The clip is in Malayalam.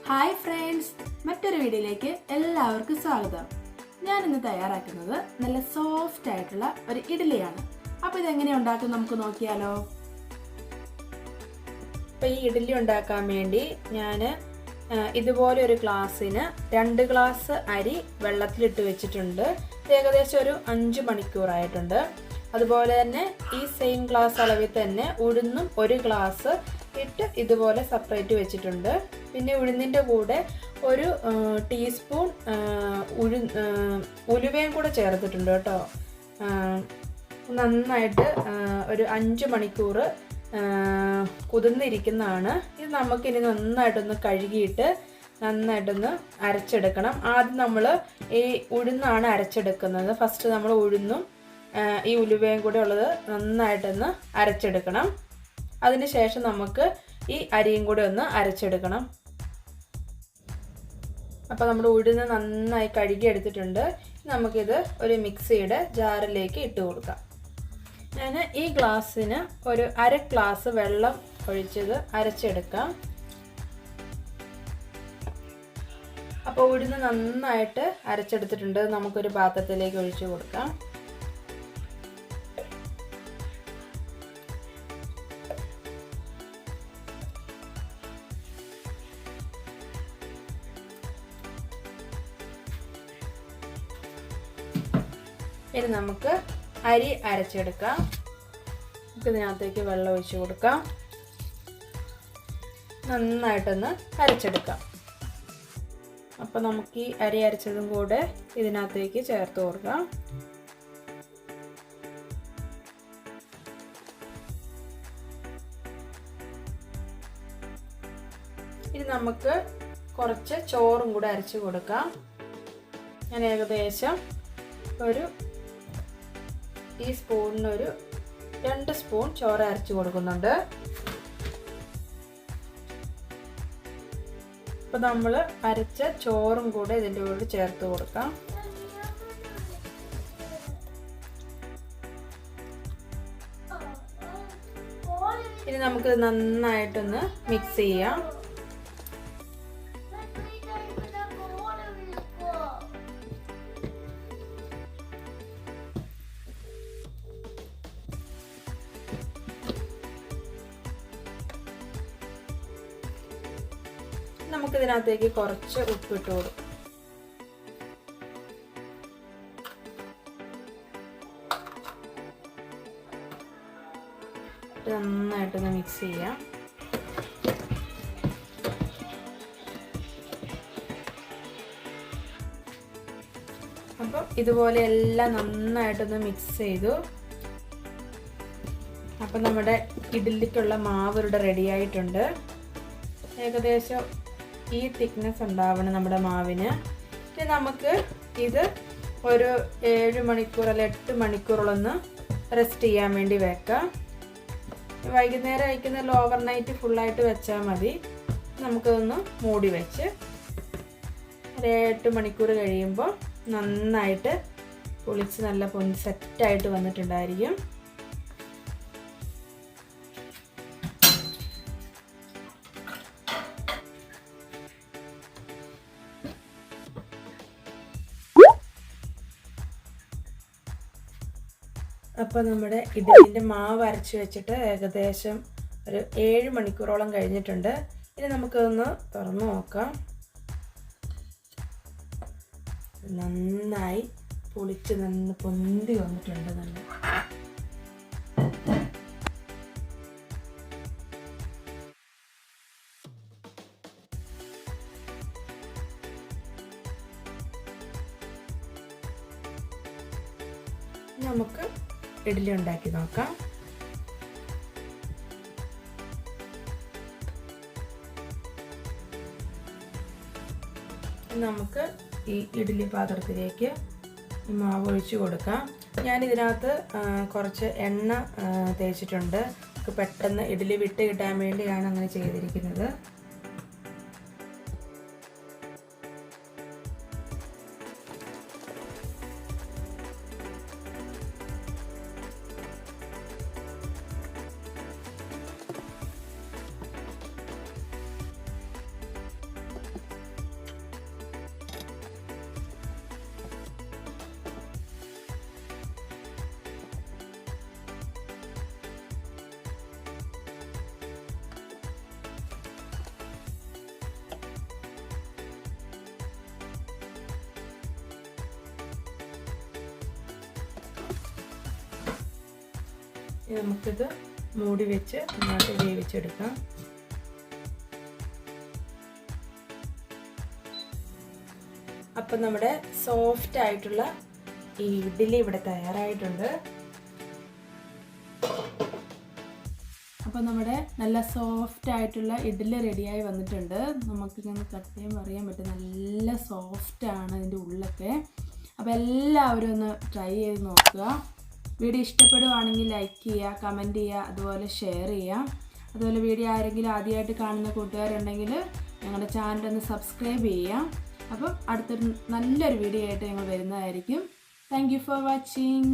ഹായ് ഫ്രണ്ട്സ്, മറ്റൊരു വീഡിയോയിലേക്ക് എല്ലാവർക്കും സ്വാഗതം. ഞാനിന്ന് തയ്യാറാക്കുന്നത് നല്ല സോഫ്റ്റ് ആയിട്ടുള്ള ഒരു ഇഡ്ഡലിയാണ്. അപ്പോൾ ഇതെങ്ങനെയാണ് ഉണ്ടാക്കുന്നത് നമുക്ക് നോക്കിയാലോ. അപ്പോൾ ഈ ഇഡ്ഡലി ഉണ്ടാക്കാൻ വേണ്ടി ഞാൻ ഇതുപോലെ ഒരു ഗ്ലാസ്സിന് 2 ഗ്ലാസ് അരി വെള്ളത്തിലിട്ട് വെച്ചിട്ടുണ്ട്. ഏകദേശം ഒരു 5 മണിക്കൂറായിട്ടുണ്ട്. അതുപോലെ തന്നെ ഈ സെയിം ഗ്ലാസ് അളവിൽ തന്നെ ഉഴുന്നും 1 ഗ്ലാസ് ഇട്ട് ഇതുപോലെ സെപ്പറേറ്റ് വെച്ചിട്ടുണ്ട്. പിന്നെ ഉഴുന്നിൻ്റെ കൂടെ ഒരു ടീസ്പൂൺ ഉലുവയും കൂടെ ചേർത്തിട്ടുണ്ട് കേട്ടോ. നന്നായിട്ട് ഒരു 5 മണിക്കൂർ കുതിർന്നിരിക്കുന്നതാണ്. ഇത് നമുക്കിനി നന്നായിട്ടൊന്ന് കഴുകിയിട്ട് നന്നായിട്ടൊന്ന് അരച്ചെടുക്കണം. ആദ്യം നമ്മൾ ഈ ഉഴുന്നാണ് അരച്ചെടുക്കുന്നത്. ഫസ്റ്റ് നമ്മൾ ഉഴുന്നും ഈ ഉലുവയും കൂടെ ഉള്ളത് നന്നായിട്ടൊന്ന് അരച്ചെടുക്കണം. അതിന് ശേഷം നമുക്ക് ഈ അരിയും കൂടെ ഒന്ന് അരച്ചെടുക്കണം. അപ്പോൾ നമ്മൾ ഉഴുന്ന് നന്നായി കഴുകി എടുത്തിട്ടുണ്ട്. നമുക്കിത് ഒരു മിക്സിയുടെ ജാറിലേക്ക് ഇട്ട് കൊടുക്കാം. ഞാൻ ഈ ഗ്ലാസ്സിന് ഒരു 1/2 ഗ്ലാസ് വെള്ളം ഒഴിച്ചത് അരച്ചെടുക്കാം. അപ്പോൾ ഉഴുന്ന് നന്നായിട്ട് അരച്ചെടുത്തിട്ടുണ്ട്. നമുക്കൊരു പാത്രത്തിലേക്ക് ഒഴിച്ചു കൊടുക്കാം. ഇനി നമുക്ക് അരി അരച്ചെടുക്കാം. ഇതിനകത്തേക്ക് വെള്ളം ഒഴിച്ച് കൊടുക്കാം. നന്നായിട്ടൊന്ന് അരച്ചെടുക്കാം. അപ്പോൾ നമുക്ക് ഈ അരി അരച്ചതും കൂടെ ഇതിനകത്തേക്ക് ചേർത്ത് കൊടുക്കാം. ഇനി നമുക്ക് കുറച്ച് ചോറും കൂടെ അരച്ച് കൊടുക്കാം. ഞാൻ ഏകദേശം ഈ സ്പൂണിന് ഒരു 2 സ്പൂൺ ചോറ് അരച്ച് കൊടുക്കുന്നുണ്ട്. അപ്പോൾ നമ്മൾ അരച്ച ചോറും കൂടെ ഇതിൻ്റെ കൂടെ ചേർത്ത് കൊടുക്കാം. ഇനി നമുക്കിത് നന്നായിട്ടൊന്ന് മിക്സ് ചെയ്യാം. നമുക്കിതിനകത്തേക്ക് കുറച്ച് ഉപ്പിട്ട് കൊടുക്കും. നന്നായിട്ടൊന്ന് മിക്സ് ചെയ്യാം. അപ്പം ഇതുപോലെ എല്ലാം നന്നായിട്ടൊന്ന് മിക്സ് ചെയ്തു. അപ്പം നമ്മുടെ ഇഡ്ഡലിക്കുള്ള മാവ് ഇവിടെ റെഡി ആയിട്ടുണ്ട്. ഏകദേശം ഈ തിക്നെസ് ഉണ്ടാവണം നമ്മുടെ മാവിന്. ഇനി നമുക്ക് ഇത് ഒരു 7 മണിക്കൂർ അല്ല 8 മണിക്കൂറോളൊന്ന് റെസ്റ്റ് ചെയ്യാൻ വേണ്ടി വെക്കാം. വൈകുന്നേരം അയക്കുന്നതിൽ ഓവർനൈറ്റ് ഫുള്ളായിട്ട് വെച്ചാൽ മതി. നമുക്കതൊന്ന് മൂടി വെച്ച് ഒരു 8 മണിക്കൂർ കഴിയുമ്പോൾ നന്നായിട്ട് പൊളിച്ച് നല്ല സെറ്റായിട്ട് വന്നിട്ടുണ്ടായിരിക്കും. അപ്പോൾ നമ്മുടെ ഇഡ്ഡലിൻ്റെ മാവ് അരച്ച് വെച്ചിട്ട് ഏകദേശം ഒരു 7 മണിക്കൂറോളം കഴിഞ്ഞിട്ടുണ്ട്. ഇനി നമുക്കതൊന്ന് തുറന്ന് നോക്കാം. നന്നായി പൊളിച്ച് നിന്ന് പൊന്തി വന്നിട്ടുണ്ട്. നമുക്ക് ഇഡ്ഡലി ഉണ്ടാക്കി നോക്കാം. നമുക്ക് ഈ ഇഡ്ഡലി പാത്രത്തിലേക്ക് ഈ മാവ് ഒഴിച്ച് കൊടുക്കാം. ഞാനിതിനകത്ത് കുറച്ച് എണ്ണ തേച്ചിട്ടുണ്ട്. പെട്ടെന്ന് ഇഡ്ഡലി വിട്ട് കിട്ടാൻ വേണ്ടിയാണ് അങ്ങനെ ചെയ്തിരിക്കുന്നത്. നമുക്കിത് മൂടി വെച്ച് നന്നായിട്ട് വേവിച്ചെടുക്കാം. അപ്പം നമ്മുടെ സോഫ്റ്റ് ആയിട്ടുള്ള ഈ ഇഡ്ഡലി ഇവിടെ തയ്യാറായിട്ടുണ്ട്. അപ്പോൾ നമ്മുടെ നല്ല സോഫ്റ്റ് ആയിട്ടുള്ള ഇഡ്ഡലി റെഡിയായി വന്നിട്ടുണ്ട്. നമുക്കിങ്ങനെ കട്ട് ചെയ്യുമ്പോൾ അറിയാൻ പറ്റും നല്ല സോഫ്റ്റാണ് ഇതിൻ്റെ ഉള്ളൊക്കെ. അപ്പോൾ എല്ലാവരും ഒന്ന് ട്രൈ ചെയ്ത് നോക്കുക. വീഡിയോ ഇഷ്ടപ്പെടുവാണെങ്കിൽ ലൈക്ക് ചെയ്യുക, കമൻറ്റ് ചെയ്യുക, അതുപോലെ ഷെയർ ചെയ്യുക. അതുപോലെ വീഡിയോ ആരെങ്കിലും ആദ്യമായിട്ട് കാണുന്ന കൂട്ടുകാരുണ്ടെങ്കിൽ ഞങ്ങളുടെ ചാനൽ ഒന്ന് സബ്സ്ക്രൈബ് ചെയ്യുക. അപ്പം അടുത്തൊരു നല്ലൊരു വീഡിയോ ആയിട്ട് ഞങ്ങൾ വരുന്നതായിരിക്കും. Thank you for watching.